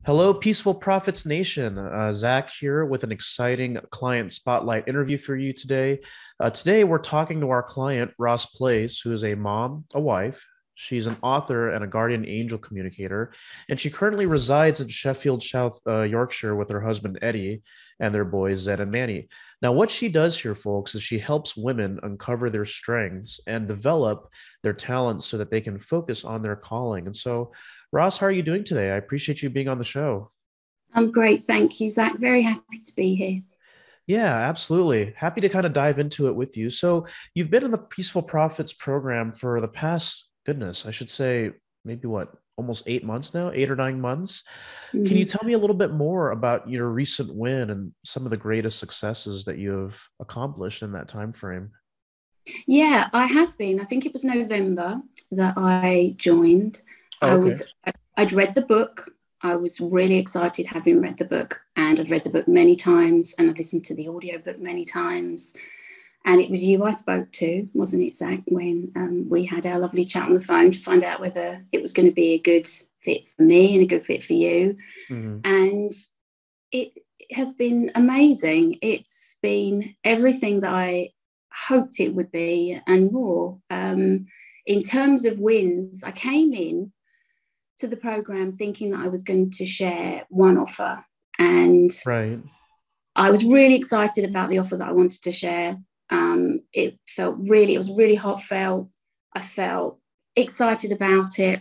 Hello, Peaceful Profits Nation. Zach here with an exciting client spotlight interview for you today. Today, we're talking to our client, Ros Place, who is a mom, a wife. She's an author and a Guardian Angel Communicator, and she currently resides in Sheffield, South Yorkshire with her husband, Eddie, and their boys, Zed and Manny. Now, what she does here, folks, is she helps women uncover their strengths and develop their talents so that they can focus on their calling. And so, Ross, how are you doing today? I appreciate you being on the show. I'm great, thank you, Zach. Very happy to be here. Yeah, absolutely. Happy to kind of dive into it with you. So, you've been in the Peaceful Profits program for the past, goodness, I should say, maybe what, almost 8 months now, 8 or 9 months. Can you Mhm. tell me a little bit more about your recent win and some of the greatest successes that you have accomplished in that time frame? Yeah, I have been. I think it was November that I joined. Oh, I okay. was, I'd read the book. I was really excited having read the book, and I'd read the book many times, and I'd listened to the audiobook many times. And it was you I spoke to, wasn't it, Zach, when we had our lovely chat on the phone to find out whether it was going to be a good fit for me and a good fit for you. Hmm. And it has been amazing. It's been everything that I hoped it would be and more. In terms of wins, I came in to the program thinking that I was going to share one offer, and Right. I was really excited about the offer that I wanted to share. It was really heartfelt. I felt excited about it.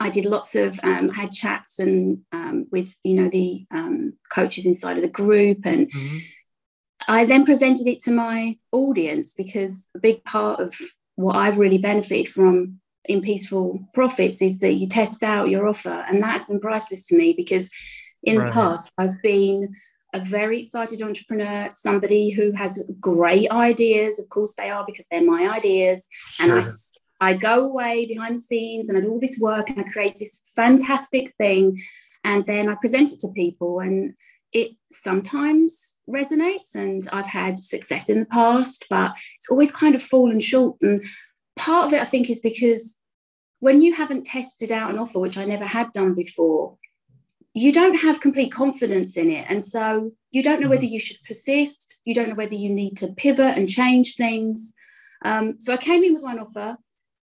I did lots of had chats and with the coaches inside of the group, and Hmm. I then presented it to my audience because a big part of what I've really benefited from in Peaceful Profits is that you test out your offer, and that's been priceless to me because in the Right. past I've been a very excited entrepreneur, somebody who has great ideas. Of course, they are because they're my ideas, and Sure. I go away behind the scenes and I do all this work and I create this fantastic thing. And then I present it to people and it sometimes resonates. And I've had success in the past, but it's always kind of fallen short. And part of it, I think, is because when you haven't tested out an offer, which I never had done before, you don't have complete confidence in it. And so you don't know whether Mhm. you should persist. You don't know whether you need to pivot and change things. So I came in with one offer,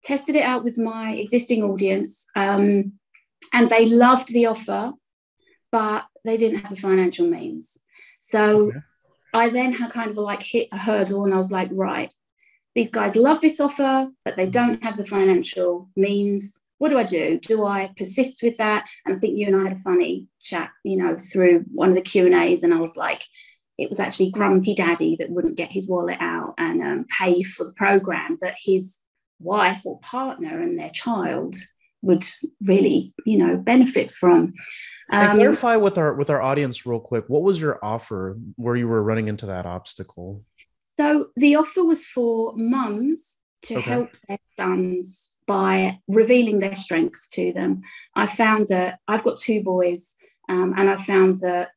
tested it out with my existing audience, and they loved the offer, but they didn't have the financial means. So Okay. I then had kind of like hit a hurdle, and I was like, right, these guys love this offer, but they don't have the financial means. What do I do? Do I persist with that? And I think you and I had a funny chat, through one of the Q&As, and I was like, it was actually grumpy daddy that wouldn't get his wallet out and pay for the program that his wife or partner and their child would really, benefit from. And Um, clarify with our audience real quick. What was your offer where you were running into that obstacle? so the offer was for mums to Okay. help their sons by revealing their strengths to them. I found that I've got two boys, and I found that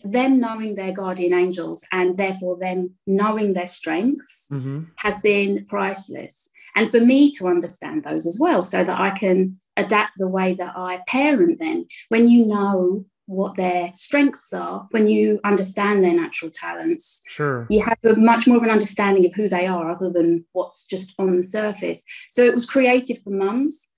them knowing their guardian angels and therefore them knowing their strengths Hmm. has been priceless. And for me to understand those as well, so that I can adapt the way that I parent them. When you know what their strengths are, when you understand their natural talents, Sure. you have a much more of an understanding of who they are other than what's just on the surface. So it was created for mums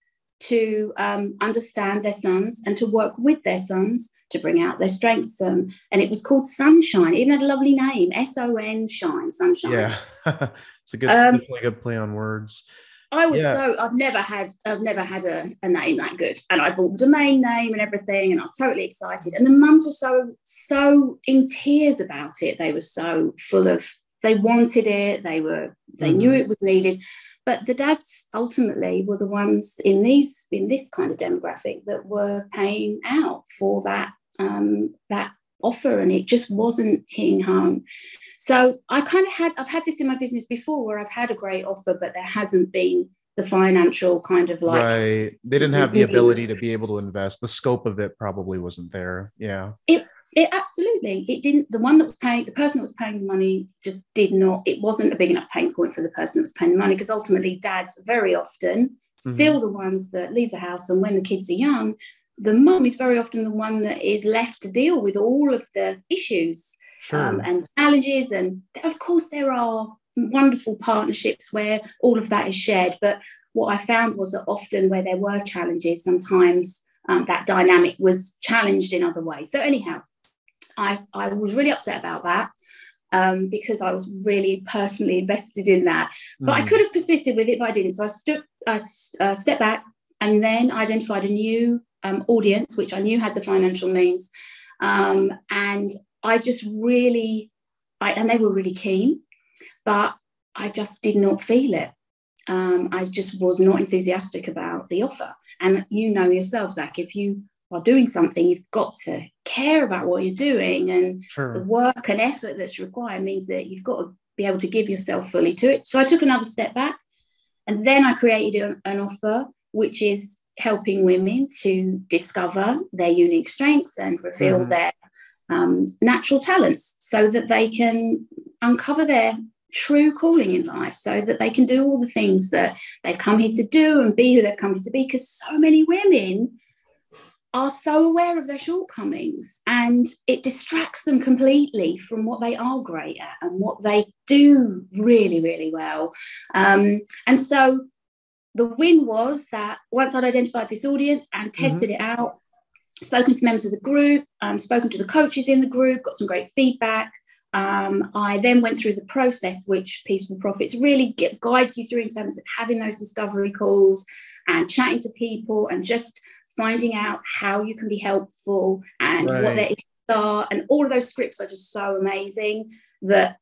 to understand their sons and to work with their sons to bring out their strengths. And it was called Sunshine. It even had a lovely name, SON Shine, Sunshine. Yeah. It's a good, Um, definitely a good play on words. Yeah. I've never had a name that good. And I bought the domain name and everything, and I was totally excited. And the mums were so in tears about it. They were so full of, they wanted it, they knew Hmm. it was needed. But the dads ultimately were the ones in this kind of demographic that were paying out for that offer, and it just wasn't hitting home. So I've had this in my business before where I've had a great offer, but there hasn't been the financial kind of like Right. They didn't have the ability means. to be able to invest. The scope of it probably wasn't there. Yeah. It it absolutely, it didn't. The person that was paying the money just did not. It wasn't a big enough pain point for the person that was paying the money, because ultimately dads are very often Hmm. still the ones that leave the house, and when the kids are young, the mum is very often the one that is left to deal with all of the issues and challenges. And of course, there are wonderful partnerships where all of that is shared. But what I found was that often where there were challenges, sometimes that dynamic was challenged in other ways. So anyhow, I was really upset about that. Because I was really personally invested in that. But I could have persisted with it, but I didn't. So I stepped back and then identified a new audience, which I knew had the financial means. And I just really, and they were really keen, but I just did not feel it. I just was not enthusiastic about the offer. And you know yourself, Zach, if you are doing something, you've got to care about what you're doing, and the work and effort that's required means that you've got to be able to give yourself fully to it. So I took another step back, and then I created an offer which is helping women to discover their unique strengths and reveal their natural talents so that they can uncover their true calling in life, so that they can do all the things that they've come here to do and be who they've come here to be, because so many women are so aware of their shortcomings, and it distracts them completely from what they are great at and what they do really, really well. And so the win was that once I'd identified this audience and tested it out, spoken to members of the group, spoken to the coaches in the group, got some great feedback. I then went through the process, which Peaceful Profits really guides you through in terms of having those discovery calls and chatting to people and just finding out how you can be helpful and what their issues are. And all of those scripts are just so amazing that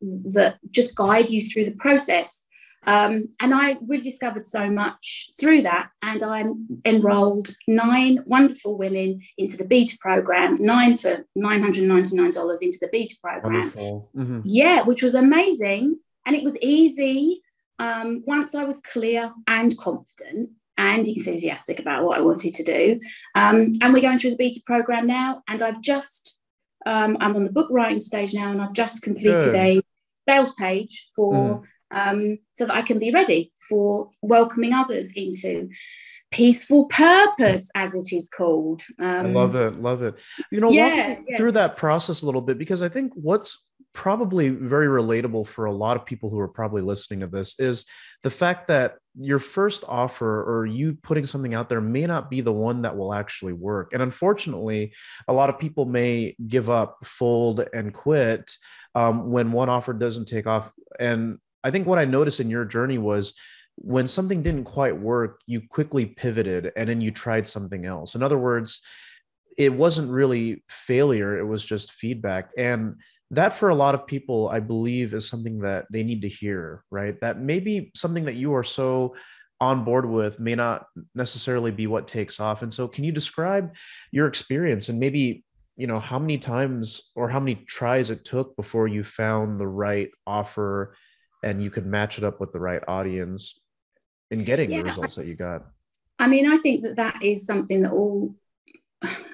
just guide you through the process. And I really discovered so much through that. And I enrolled 9 wonderful women into the beta program, 9 for $999 into the beta program. Yeah, which was amazing. And it was easy once I was clear and confident and enthusiastic about what I wanted to do. And we're going through the beta program now. And I've just, I'm on the book writing stage now, and I've just completed a sales page for, so that I can be ready for welcoming others into Peaceful Purpose, as it is called. I love it. Love it. You know, walk me through that process a little bit, because I think what's probably very relatable for a lot of people who are probably listening to this is the fact that your first offer or you putting something out there may not be the one that will actually work. And unfortunately, a lot of people may give up, fold, and quit when one offer doesn't take off. And I think what I noticed in your journey was when something didn't quite work, you quickly pivoted and then you tried something else. In other words, it wasn't really failure, it was just feedback. And that for a lot of people, I believe, is something that they need to hear, right? That maybe something that you are so on board with may not necessarily be what takes off. And so can you describe your experience and maybe, you know, how many times or how many tries it took before you found the right offer and you could match it up with the right audience in getting the results that you got? I mean, I think that is something that all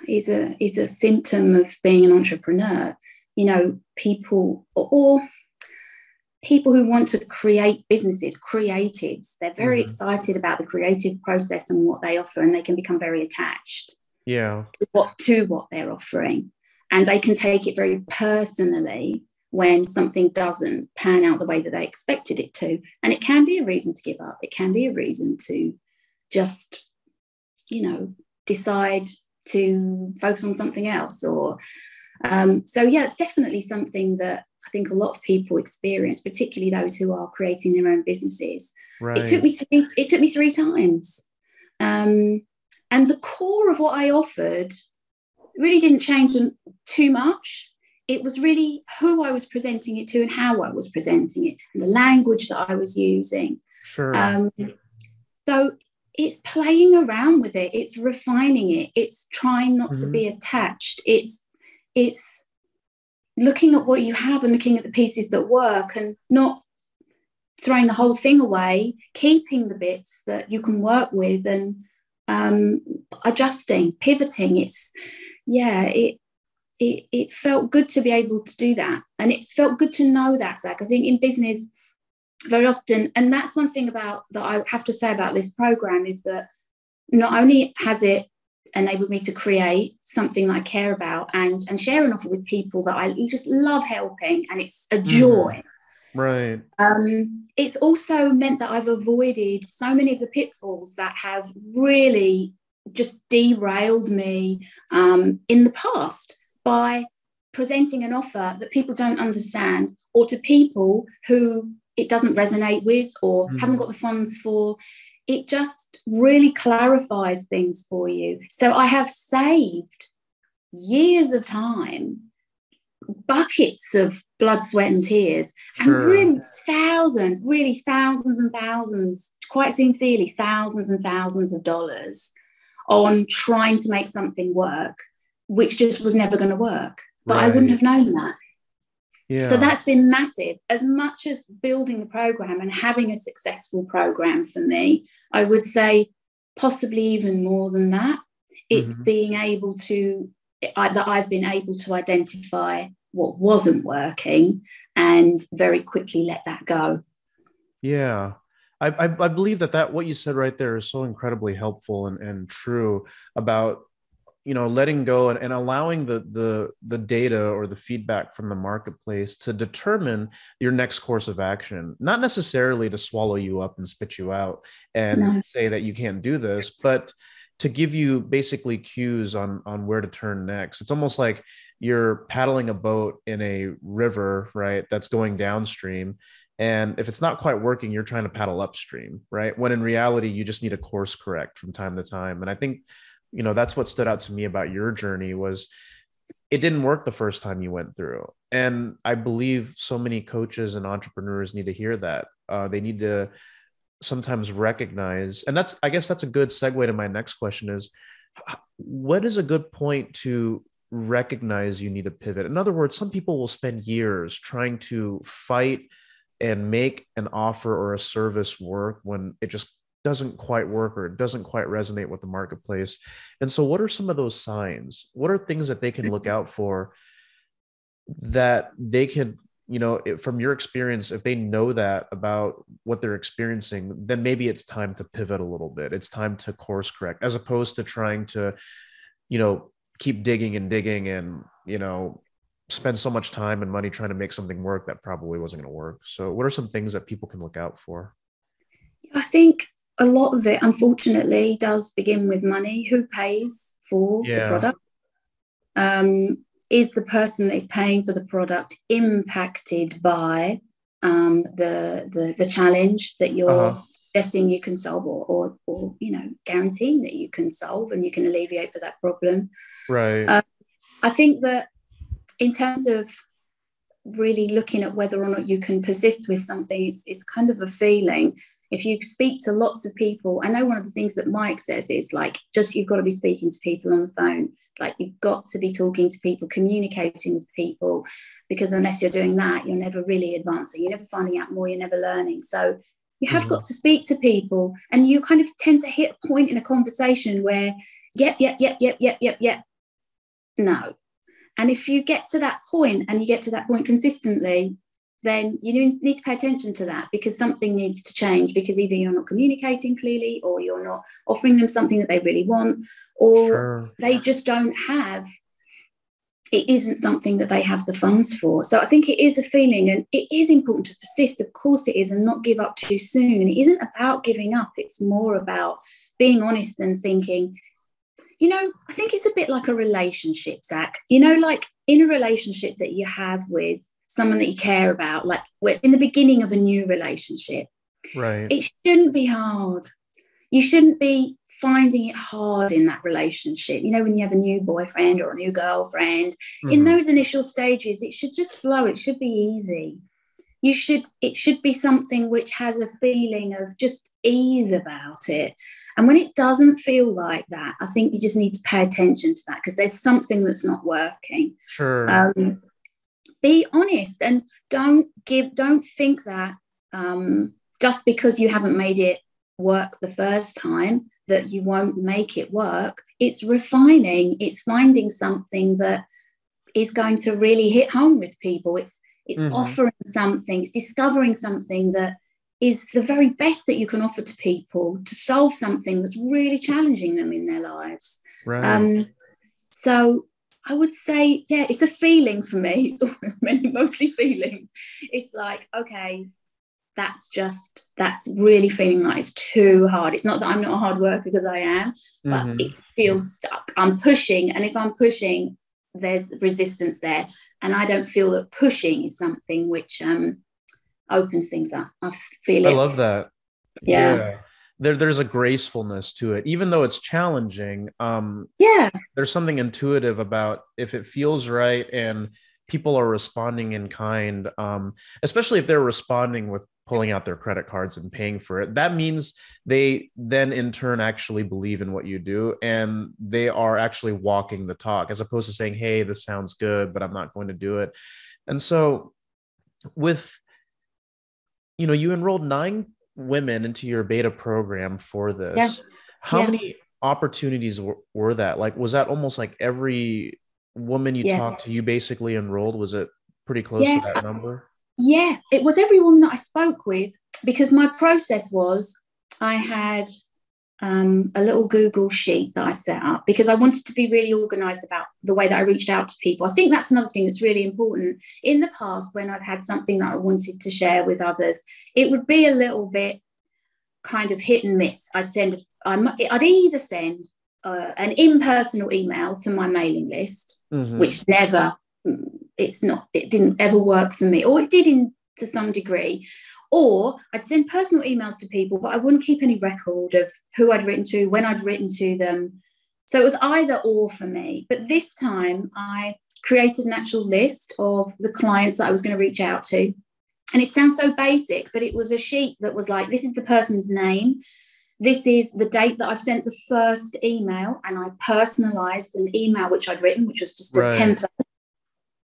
is a symptom of being an entrepreneur. You know, people or people who want to create businesses, creatives, they're very excited about the creative process and what they offer, and they can become very attached to what they're offering. And they can take it very personally when something doesn't pan out the way that they expected it to. And it can be a reason to give up. It can be a reason to just, you know, decide to focus on something else. Or so, yeah, it's definitely something that I think a lot of people experience, particularly those who are creating their own businesses. Right. It took me 3 times. And the core of what I offered really didn't change too much. It was really who I was presenting it to and how I was presenting it and the language that I was using. Sure. So it's playing around with it. It's refining it. It's trying not to be attached. It's looking at what you have and looking at the pieces that work and not throwing the whole thing away, keeping the bits that you can work with and adjusting, pivoting. It felt good to be able to do that. And it felt good to know that, Zach. I think in business, very often, and that's one thing that I have to say about this program is that not only has it enabled me to create something that I care about and share an offer with people that I just love helping, and it's a joy. Right. It's also meant that I've avoided so many of the pitfalls that have really just derailed me in the past by presenting an offer that people don't understand, or to people who it doesn't resonate with or haven't got the funds for. It just really clarifies things for you. So I have saved years of time, buckets of blood, sweat and tears, and really thousands and thousands, quite sincerely, thousands and thousands of dollars on trying to make something work, which just was never going to work. But I wouldn't have known that. Yeah. So that's been massive. As much as building the program and having a successful program for me, I would say possibly even more than that. It's being able to, that I've been able to identify what wasn't working and very quickly let that go. Yeah. I believe that what you said right there is so incredibly helpful and true about, letting go and allowing the data or the feedback from the marketplace to determine your next course of action, not necessarily to swallow you up and spit you out and say that you can't do this, but to give you basically cues on where to turn next. It's almost like you're paddling a boat in a river, right? That's going downstream. And if it's not quite working, you're trying to paddle upstream, right? When in reality, you just need to course correct from time to time. And I think, that's what stood out to me about your journey was it didn't work the first time you went through. And I believe so many coaches and entrepreneurs need to hear that. They need to sometimes recognize, and I guess that's a good segue to my next question is, what is a good point to recognize you need to pivot? In other words, some people will spend years trying to fight and make an offer or a service work when it just doesn't quite work or it doesn't quite resonate with the marketplace. And so what are some of those signs? What are things that they can look out for that they can, from your experience, if they know that about what they're experiencing, then maybe it's time to pivot a little bit. It's time to course correct, as opposed to trying to, keep digging and, spend so much time and money trying to make something work that probably wasn't going to work. So what are some things that people can look out for? I think a lot of it, unfortunately, does begin with money. Who pays for the product? Is the person that is paying for the product impacted by the challenge that you're suggesting you can solve, or guaranteeing that you can solve and you can alleviate for that problem? Right. I think that in terms of really looking at whether or not you can persist with something is kind of a feeling. If you speak to lots of people, I know one of the things that Mike says is like, just you've got to be speaking to people on the phone. Like, you've got to be talking to people, communicating with people, because unless you're doing that, you're never really advancing. You're never finding out more. You're never learning. So you have got to speak to people, and you kind of tend to hit a point in a conversation where, yep. No. And if you get to that point, and you get to that point consistently, then you need to pay attention to that, because something needs to change, because either you're not communicating clearly, or you're not offering them something that they really want, or they just don't have, it isn't something that they have the funds for. So I think it is a feeling, and it is important to persist. Of course it is, and not give up too soon. And it isn't about giving up. It's more about being honest and thinking, I think it's a bit like a relationship, Zach. Like in a relationship that you have with someone that you care about, like we're in the beginning of a new relationship, right? It shouldn't be hard. You shouldn't be finding it hard in that relationship. When you have a new boyfriend or a new girlfriend, in those initial stages, it should just flow. It should be easy. It should be something which has a feeling of just ease about it. And when it doesn't feel like that, I think you just need to pay attention to that, because there's something that's not working. Sure. Be honest, and don't think that just because you haven't made it work the first time that you won't make it work. It's refining. It's finding something that is going to really hit home with people. It's offering something. It's discovering something that is the very best that you can offer to people to solve something that's really challenging them in their lives. Right. So I would say, yeah, it's a feeling for me. It's mostly feelings. It's like, okay, that's really feeling like it's too hard. It's not that I'm not a hard worker, because I am, but Mm-hmm. it feels stuck. I'm pushing, and if I'm pushing, there's resistance there, and I don't feel that pushing is something which opens things up. I feel I it. love that. Yeah. Yeah. There's a gracefulness to it, even though it's challenging. Yeah. There's something intuitive about if it feels right and people are responding in kind, especially if they're responding with pulling out their credit cards and paying for it. That means they then in turn actually believe in what you do and they are actually walking the talk, as opposed to saying, hey, this sounds good, but I'm not going to do it. And so with, you enrolled 9 women into your beta program for Yeah. this. How Yeah. many opportunities were that? Like, was that almost like every woman you Yeah. talked to, you basically enrolled? Was it pretty close to Yeah. that number? Yeah. It was every woman that I spoke with, because my process was, I had a little Google sheet that I set up, because I wanted to be really organized about the way that I reached out to people. I think that's another thing that's really important. In the past, when I've had something that I wanted to share with others, it would be a little bit kind of hit and miss. I'd either send an impersonal email to my mailing list, Mm-hmm. which it didn't ever work for me, or it did to some degree. Or I'd send personal emails to people, but I wouldn't keep any record of who I'd written to, when I'd written to them. So it was either or for me. But this time I created an actual list of the clients that I was going to reach out to. And it sounds so basic, but it was a sheet that was like, this is the person's name. This is the date that I've sent the first email. And I personalized an email which I'd written, which was just a Right. template.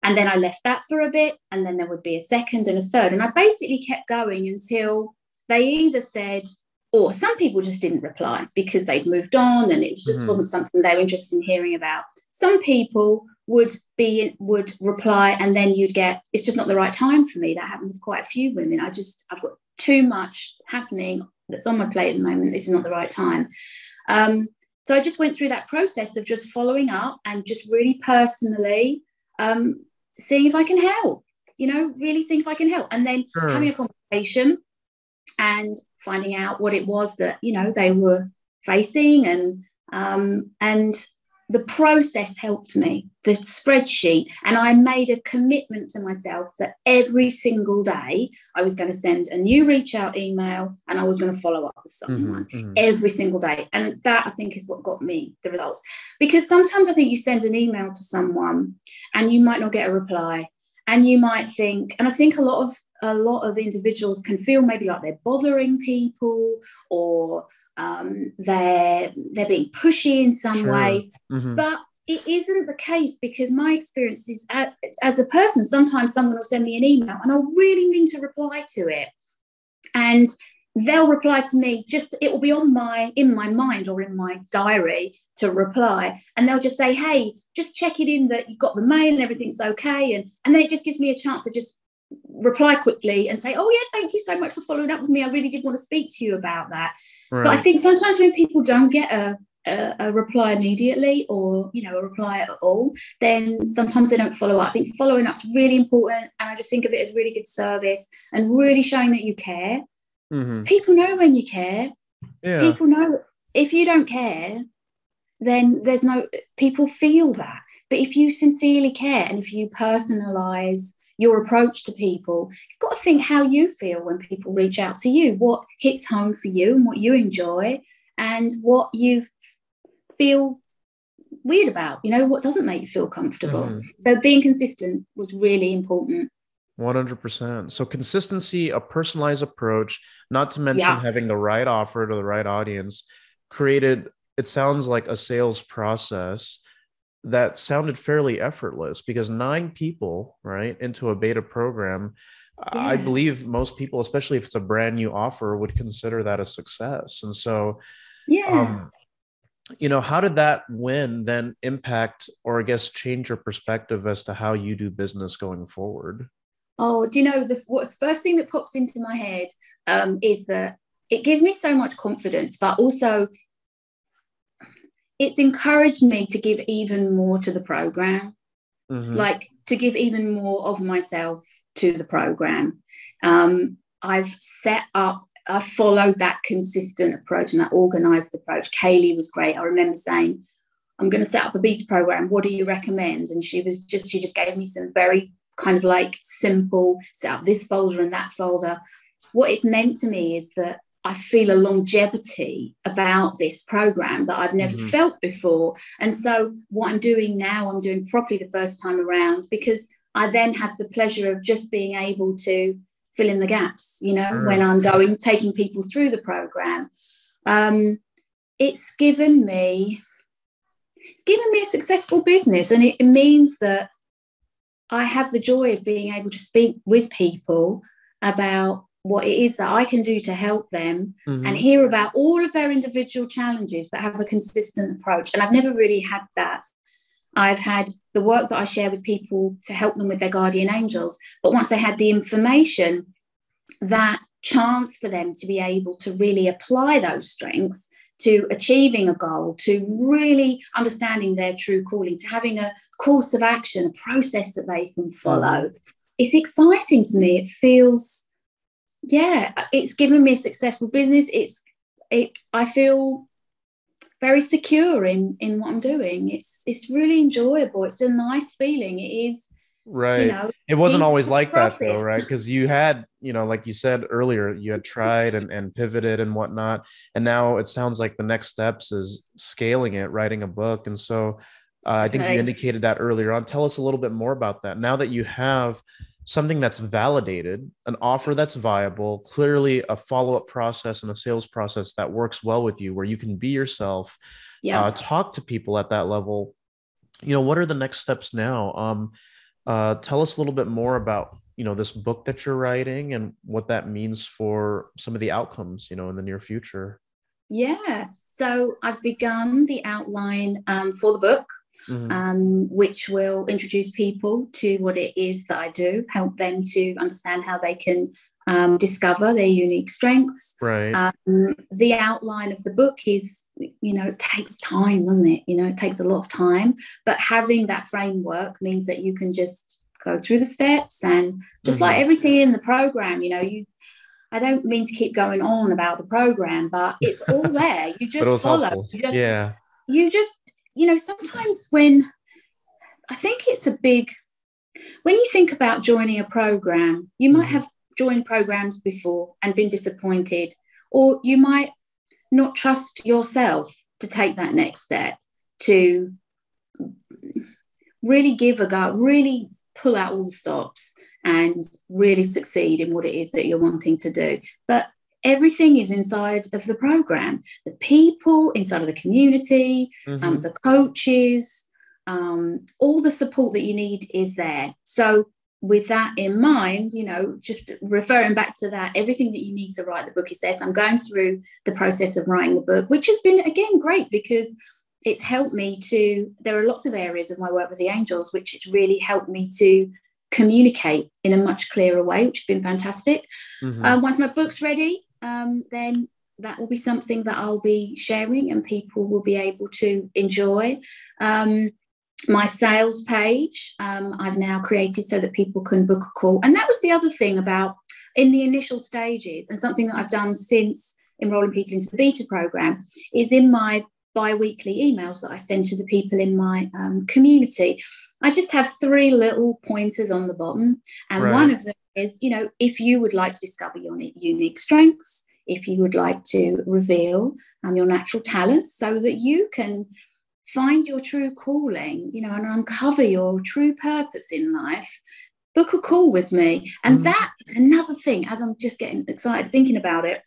And then I left that for a bit, and then there would be a second and a third. And I basically kept going until they either said, or some people just didn't reply because they'd moved on and it just Mm-hmm. wasn't something they were interested in hearing about. Some people would reply, and then you'd get, it's just not the right time for me. That happened with quite a few women. I've got too much happening that's on my plate at the moment. This is not the right time. So I just went through that process of just following up and just really personally seeing if I can help, really seeing if I can help. And then having a Sure. conversation and finding out what it was that, they were facing. And the process helped me, the spreadsheet. And I made a commitment to myself that every single day I was going to send a new reach out email and I was going to follow up with Mm-hmm. someone Mm-hmm. every single day. And that, I think, is what got me the results. Because sometimes I think you send an email to someone and you might not get a reply. And you might think, and I think a lot of individuals can feel maybe like they're bothering people, or they're being pushy in some Sure. way. Mm-hmm. But it isn't the case, because my experience is, as a person, sometimes someone will send me an email and I'll really mean to reply to it. And they'll reply to me, it will be in my mind or in my diary to reply. And they'll just say, hey, just check it in that you got the mail and everything's okay. And then it just gives me a chance to just reply quickly and say, oh yeah, thank you so much for following up with me. I really did want to speak to you about that. But I Right. think sometimes when people don't get a reply immediately, or a reply at all, then sometimes they don't follow up. I think following up's really important, and I just think of it as really good service and really showing that you care. Mm-hmm. People know when you care. Yeah. People know. If you don't care, then people feel that. But if you sincerely care and if you personalize your approach to people, you've got to think how you feel when people reach out to you, what hits home for you and what you enjoy, and what you feel weird about, what doesn't make you feel comfortable. Mm-hmm. So being consistent was really important. 100%. So consistency, a personalized approach, not to mention Yeah. having the right offer to the right audience, created, it sounds like a sales process that sounded fairly effortless, because 9 people, right, into a beta program, I Yeah. believe most people, especially if it's a brand new offer, would consider that a success. And so, Yeah. um, how did that win then impact, or I guess change your perspective as to how you do business going forward? Oh, do you know the first thing that pops into my head is that it gives me so much confidence, but also it's encouraged me to give even more to the program, Mm-hmm. like to give even more of myself to the program. I followed that consistent approach and that organized approach. Kaylee was great. I remember saying, I'm going to set up a beta program. What do you recommend? And she just gave me some very kind of like simple, set up this folder and that folder. What it's meant to me is that I feel a longevity about this program that I've never felt before. And so what I'm doing now, I'm doing properly the first time around, because I then have the pleasure of just being able to fill in the gaps, you know, when I'm taking people through the program. It's given me a successful business, and it means that I have the joy of being able to speak with people about what it is that I can do to help them and hear about all of their individual challenges, but have a consistent approach. And I've never really had that. I've had the work that I share with people to help them with their guardian angels, but once they had the information, that chance for them to be able to really apply those strengths to achieving a goal, to really understanding their true calling, to having a course of action, a process that they can follow. It's exciting to me. It feels, it's given me a successful business. I feel very secure in what I'm doing. It's really enjoyable. It's a nice feeling. It is. Right. You know, it wasn't always like process. that though, right? Because you had, like you said earlier, you had tried and pivoted and whatnot. And now it sounds like the next steps is scaling it, writing a book. And so I think you indicated that earlier on. Tell us a little bit more about that. Now that you have something that's validated, an offer that's viable, clearly a follow-up process and a sales process that works well with you, where you can be yourself, talk to people at that level. What are the next steps now? Tell us a little bit more about, this book that you're writing and what that means for some of the outcomes, in the near future. Yeah. So I've begun the outline for the book, which will introduce people to what it is that I do, help them to understand how they can discover their unique strengths. Right. The outline of the book is, it takes time, doesn't it? It takes a lot of time, but having that framework means that you can just go through the steps, and just like everything in the program, I don't mean to keep going on about the program, but it's all there. You just follow. You just, sometimes when you think about joining a program, you might have joined programs before and been disappointed, or you might not trust yourself to take that next step, to really give a go, really pull out all the stops and really succeed in what it is that you're wanting to do. But everything is inside of the program. The people inside of the community, the coaches, all the support that you need is there. So with that in mind, just referring back to that, everything that you need to write the book is there. So I'm going through the process of writing the book, which has been, again, great, because it's helped me there are lots of areas of my work with the angels, which has really helped me to communicate in a much clearer way, which has been fantastic. Once my book's ready, then that will be something that I'll be sharing and people will be able to enjoy. My sales page, I've now created so that people can book a call. And that was the other thing about in the initial stages, and something that I've done since enrolling people into the beta program, is in my bi-weekly emails that I send to the people in my community, I just have 3 little pointers on the bottom. And one of them is, if you would like to discover your unique strengths, if you would like to reveal your natural talents so that you can find your true calling, and uncover your true purpose in life, book a call with me. And that is another thing, as I'm just getting excited thinking about it,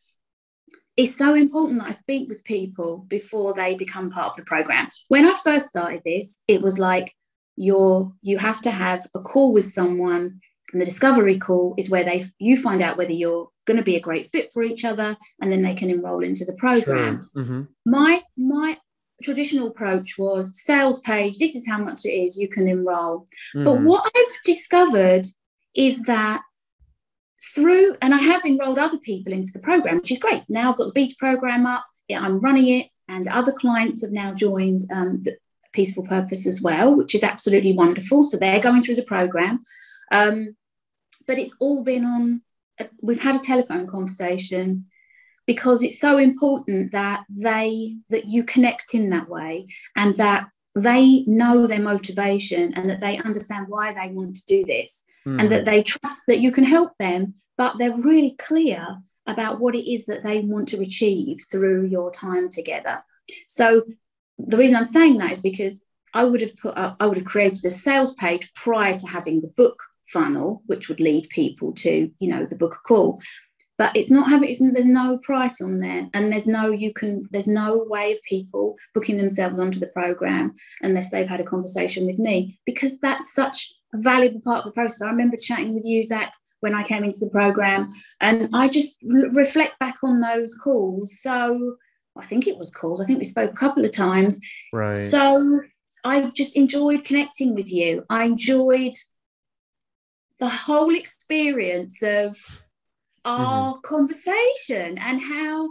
it's so important that I speak with people before they become part of the program. When I first started this, it was like you have to have a call with someone, and the discovery call is where you find out whether you're going to be a great fit for each other, and then they can enroll into the program. My traditional approach was sales page, this is how much it is, you can enroll. But what I've discovered is that and I have enrolled other people into the program, which is great. Now I've got the beta program up, I'm running it, and other clients have now joined the Peaceful Purpose as well, which is absolutely wonderful. So they're going through the program. But it's all been on, we've had a telephone conversation, because it's so important that you connect in that way, and that they know their motivation, and that they understand why they want to do this, and that they trust that you can help them, but they're really clear about what it is that they want to achieve through your time together. So the reason I'm saying that is because I would have created a sales page prior to having the book funnel, which would lead people to, the book call. But there's no price on there, and there's no way of people booking themselves onto the program unless they've had a conversation with me, because that's such a valuable part of the process. I remember chatting with you, Zach, when I came into the program, and I just reflect back on those calls. So I think it was calls. I think we spoke a couple of times. Right. So I just enjoyed connecting with you. I enjoyed the whole experience of our conversation, and how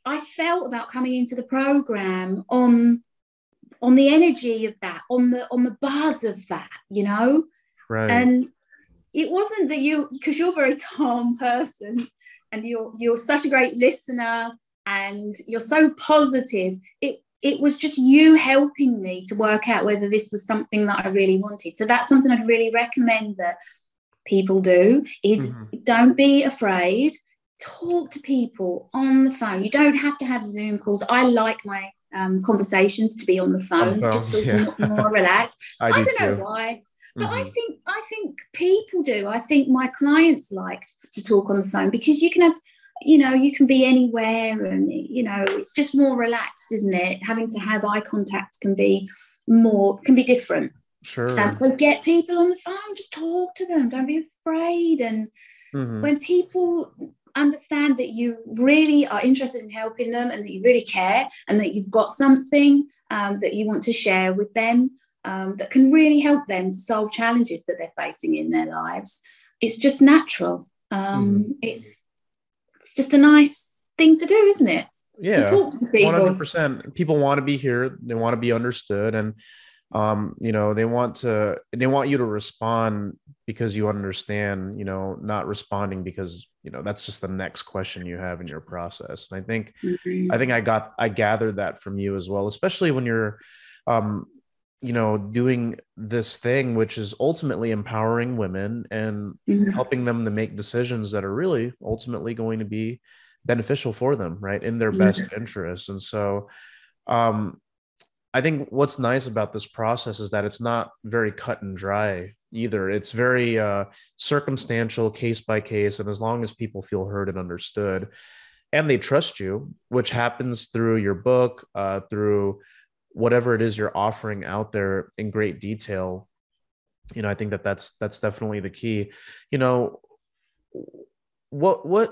I felt about coming into the program on the energy of that, on the buzz of that, Right. And it wasn't that because you're a very calm person, and you're such a great listener, and you're so positive. It was just you helping me to work out whether this was something that I really wanted. So that's something I'd really recommend that people do, is don't be afraid. Talk to people on the phone. You don't have to have Zoom calls. I like my conversations to be on the phone. Just feels more relaxed. I don't know why, but I think people do. I think my clients like to talk on the phone, because you can have, you can be anywhere, and it's just more relaxed, isn't it? Having to have eye contact can be different. Sure. So get people on the phone, just talk to them. Don't be afraid. And when people understand that you really are interested in helping them, and that you really care, and that you've got something that you want to share with them that can really help them solve challenges that they're facing in their lives, it's just natural. It's just a nice thing to do, isn't it? Yeah, to talk to people. 100%. People want to be here. They want to be understood, and they want you to respond because you understand, not responding because, that's just the next question you have in your process. And I think I gathered that from you as well, especially when you're, doing this thing, which is ultimately empowering women and helping them to make decisions that are really ultimately going to be beneficial for them, right, in their best interest. And so, I think what's nice about this process is that it's not very cut and dry either. It's very circumstantial, case by case. And as long as people feel heard and understood, and they trust you, which happens through your book, through whatever it is you're offering out there in great detail, I think that's definitely the key. Now we're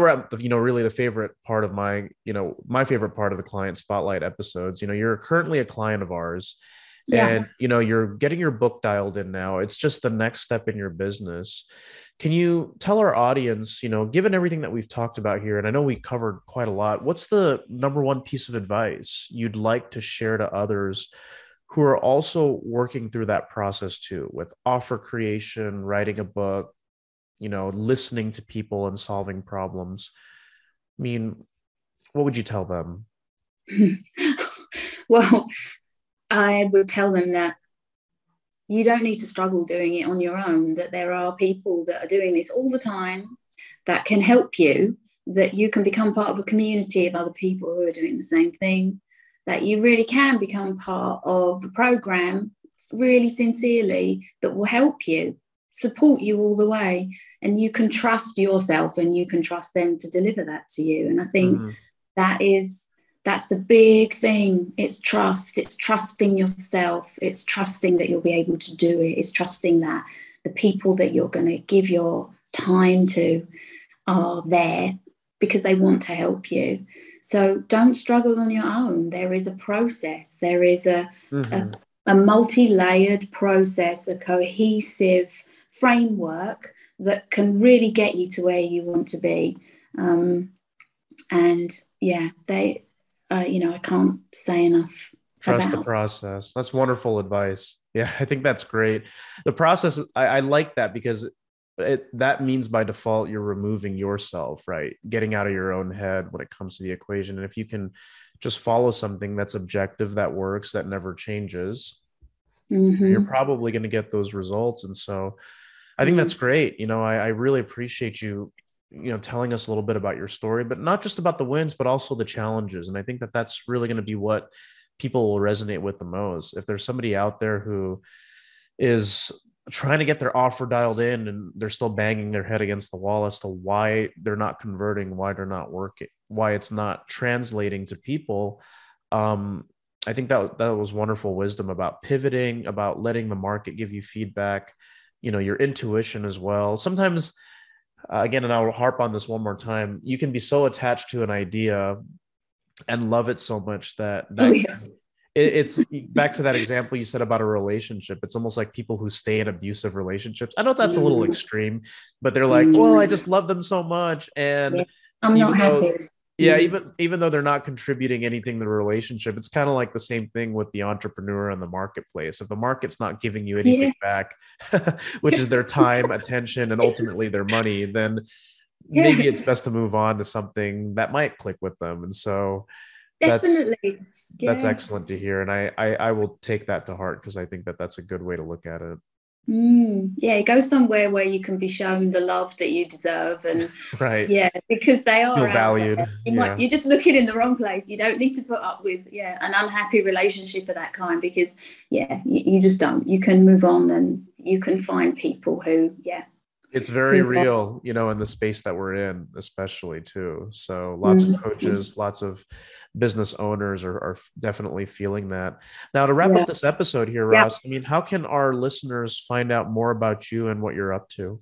at really the favorite part of my favorite part of the client spotlight episodes. You're currently a client of ours, and you're getting your book dialed in now. It's just the next step in your business. Can you tell our audience, given everything that we've talked about here, and I know we covered quite a lot, what's the number one piece of advice you'd like to share to others who are also working through that process too, with offer creation, writing a book, listening to people and solving problems? I mean, what would you tell them? Well, I would tell them that you don't need to struggle doing it on your own, that there are people that are doing this all the time that can help you, that you can become part of a community of other people who are doing the same thing, that you really can become part of a program really sincerely that will help you, support you all the way, and you can trust yourself and you can trust them to deliver that to you. And I think that's the big thing. It's trust. It's trusting yourself. It's trusting that you'll be able to do it. It's trusting that the people that you're going to give your time to are there because they want to help you. So don't struggle on your own. There is a process. There is a multi-layered process, a cohesive framework that can really get you to where you want to be. I can't say enough Trust the about. process. That's wonderful advice. Yeah, I think that's great. The process, I like that because that means by default you're removing yourself, right? Getting out of your own head when it comes to the equation. And if you can just follow something that's objective, that works, that never changes, you're Mm-hmm. probably going to get those results. And so I think that's Mm. great. I really appreciate you, telling us a little bit about your story, but not just about the wins, but also the challenges. And I think that that's really going to be what people will resonate with the most. If there's somebody out there who is trying to get their offer dialed in and they're still banging their head against the wall as to why they're not converting, why they're not working, why it's not translating to people. Um, I think that was wonderful wisdom about pivoting, about letting the market give you feedback, your intuition as well. Sometimes, again, and I'll harp on this one more time, you can be so attached to an idea and love it so much that Oh that yes. it's back to that example you said about a relationship. It's almost like people who stay in abusive relationships. I know that's a little Mm. extreme, but they're like, well, I Mm. just love them so much. Yeah. And I'm not even happy. though, yeah, Mm. even though they're not contributing anything to the relationship, it's kind of like the same thing with the entrepreneur and the marketplace. If the market's not giving you anything Yeah. back, which is their time, attention, and ultimately their money, then Yeah. maybe it's best to move on to something that might click with them. And so that's Definitely. that's Yeah. excellent to hear, and I will take that to heart because I think that that's a good way to look at it. Yeah, go somewhere where you can be shown the love that you deserve, and Right. yeah, because they are Feel out there. valued. Yeah. You're just looking in the wrong place. You don't need to put up with an unhappy relationship of that kind, because you just don't. You can move on, and you can find people It's very who are. real, in the space that we're in, especially too. So lots of Mm, coaches, lots of business owners are definitely feeling that. Now, to wrap yeah. up this episode here, Yeah. Ross, I mean, how can our listeners find out more about you and what you're up to?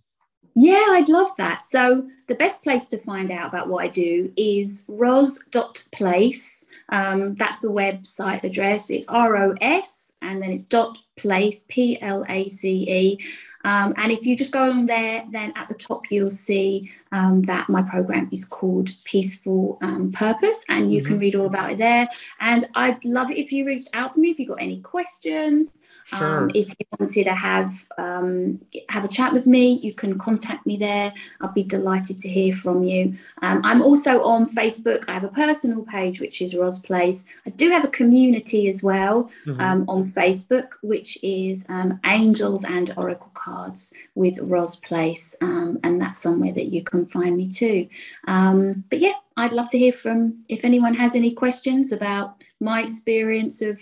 Yeah, I'd love that. So the best place to find out about what I do is ros.place. That's the website address. It's ROS and then it's dot place, PLACE. And if you just go along there, then at the top you'll see that my program is called Peaceful Purpose, and you can Hmm. read all about it there. And I'd love it if you reached out to me if you've got any questions. Sure. If you wanted to have a chat with me, you can contact me there. I'll be delighted to hear from you. I'm also on Facebook. I have a personal page, which is Ros Place. I do have a community as well Hmm. on Facebook, which is Angels and Oracle Cards with Ros Place. And that's somewhere that you can find me too. But yeah, I'd love to hear from if anyone has any questions about my experience of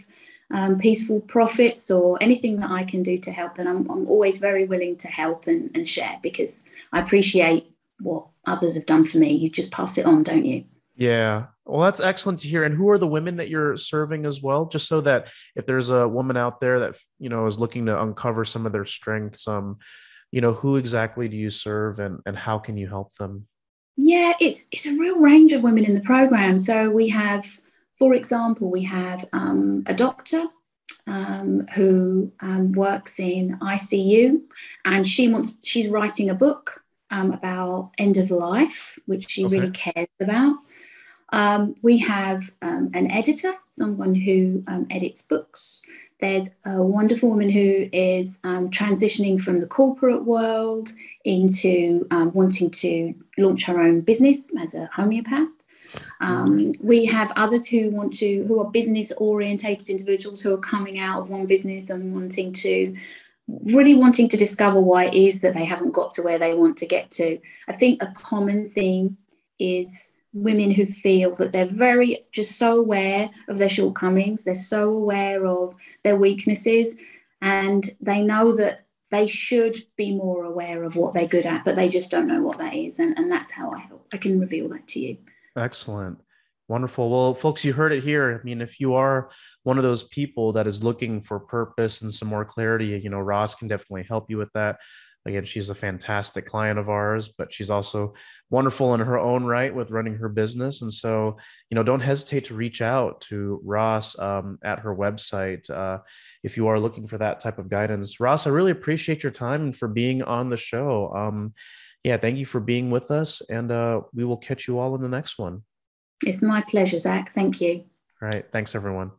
peaceful profits or anything that I can do to help. And I'm always very willing to help and share, because I appreciate what others have done for me. You just pass it on, don't you? Yeah. Well, that's excellent to hear. And who are the women that you're serving as well? Just so that if there's a woman out there that, is looking to uncover some of their strengths, who exactly do you serve and how can you help them? Yeah, it's a real range of women in the program. So we have, for example, we have a doctor who works in ICU, and she's writing a book about end of life, which she Okay. really cares about. We have an editor, someone who edits books. There's a wonderful woman who is transitioning from the corporate world into wanting to launch her own business as a homeopath. Mhm. We have others who are business orientated individuals who are coming out of one business and really wanting to discover why it is that they haven't got to where they want to get to. I think a common theme is women who feel that they're very just so aware of their shortcomings, they're so aware of their weaknesses, and they know that they should be more aware of what they're good at, but they just don't know what that is. And that's how I help. I can reveal that to you. Excellent. Wonderful. Well, folks, you heard it here. I mean, if you are one of those people that is looking for purpose and some more clarity, Ross can definitely help you with that. Again, she's a fantastic client of ours, but she's also wonderful in her own right with running her business. And so, don't hesitate to reach out to Ross at her website if you are looking for that type of guidance. Ross, I really appreciate your time and for being on the show. Yeah, thank you for being with us, and we will catch you all in the next one. It's my pleasure, Zach. Thank you. All right. Thanks, everyone.